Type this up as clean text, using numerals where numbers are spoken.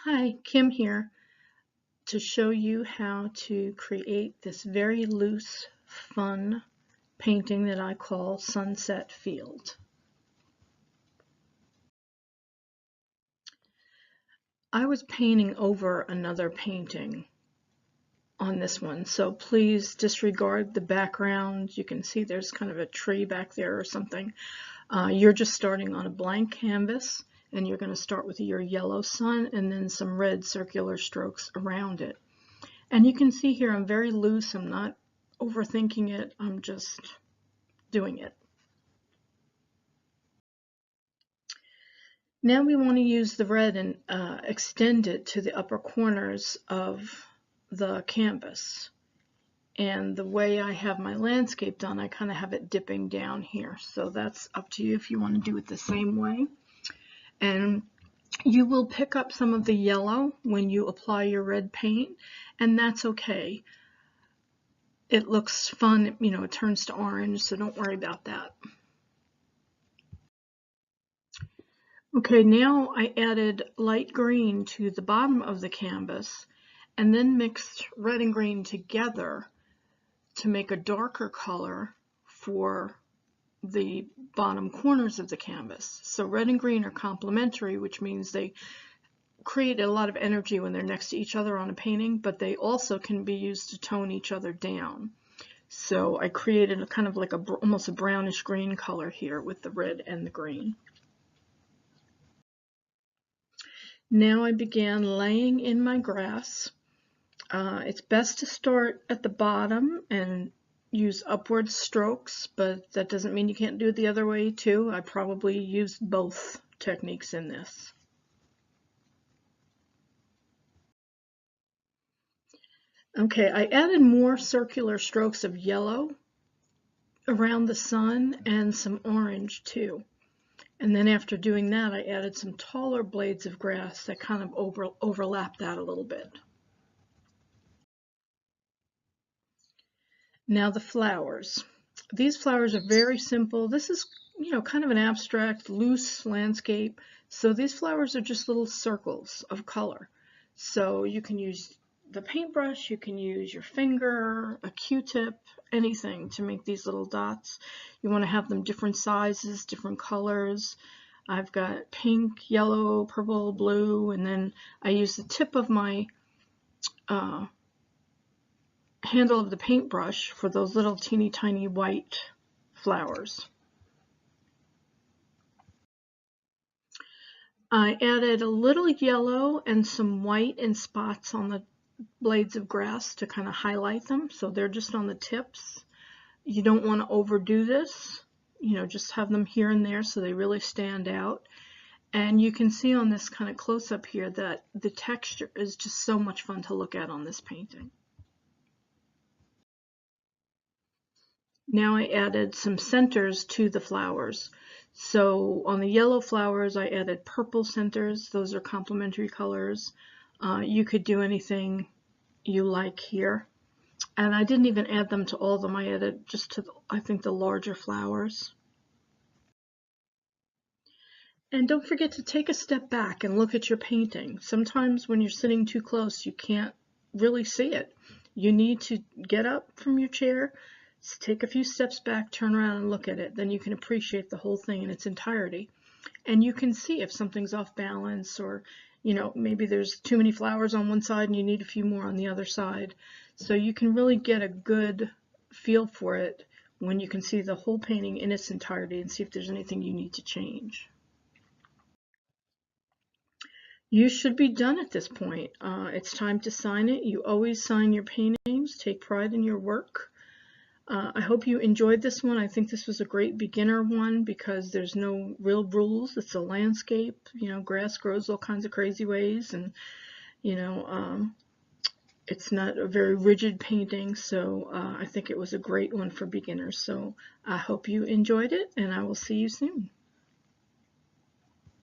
Hi, Kim here to show you how to create this very loose, fun painting that I call Sunset Field. I was painting over another painting on this one, so please disregard the background. You can see there's kind of a tree back there or something. You're just starting on a blank canvas, and you're going to start with your yellow sun and then some red circular strokes around it. And you can see here I'm very loose. I'm not overthinking it. I'm just doing it. Now we want to use the red and extend it to the upper corners of the canvas. And the way I have my landscape done, I kind of have it dipping down here. So that's up to you if you want to do it the same way. And you will pick up some of the yellow when you apply your red paint, and that's okay. It looks fun, you know, it turns to orange, so don't worry about that. Okay, now I added light green to the bottom of the canvas and then mixed red and green together to make a darker color for the bottom corners of the canvas. So red and green are complementary, which means they create a lot of energy when they're next to each other on a painting, but they also can be used to tone each other down. So I created a kind of like almost a brownish green color here with the red and the green. Now I began laying in my grass. It's best to start at the bottom and use upward strokes, but that doesn't mean you can't do it the other way too. I probably used both techniques in this. Okay, I added more circular strokes of yellow around the sun and some orange too. And then after doing that, I added some taller blades of grass that kind of overlap that a little bit. Now the flowers. These flowers are very simple. This is, you know, kind of an abstract, loose landscape. So these flowers are just little circles of color. So you can use the paintbrush, you can use your finger, a Q-tip, anything to make these little dots. You want to have them different sizes, different colors. I've got pink, yellow, purple, blue, and then I use the tip of my handle of the paintbrush for those little teeny tiny white flowers. I added a little yellow and some white in spots on the blades of grass to kind of highlight them, so they're just on the tips. You don't want to overdo this, you know, just have them here and there so they really stand out. And you can see on this kind of close-up here that the texture is just so much fun to look at on this painting. Now I added some centers to the flowers. So on the yellow flowers, I added purple centers. Those are complementary colors. You could do anything you like here. And I didn't even add them to all of them. I added just to, I think, the larger flowers. And don't forget to take a step back and look at your painting. Sometimes when you're sitting too close, you can't really see it. You need to get up from your chair, take a few steps back, turn around and look at it. Then you can appreciate the whole thing in its entirety. And you can see if something's off balance, or, you know, maybe there's too many flowers on one side and you need a few more on the other side. So you can really get a good feel for it when you can see the whole painting in its entirety and see if there's anything you need to change. You should be done at this point. It's time to sign it. You always sign your paintings. Take pride in your work. I hope you enjoyed this one. I think this was a great beginner one because there's no real rules. It's a landscape. You know, grass grows all kinds of crazy ways, and, you know, it's not a very rigid painting. So I think it was a great one for beginners. So I hope you enjoyed it, and I will see you soon.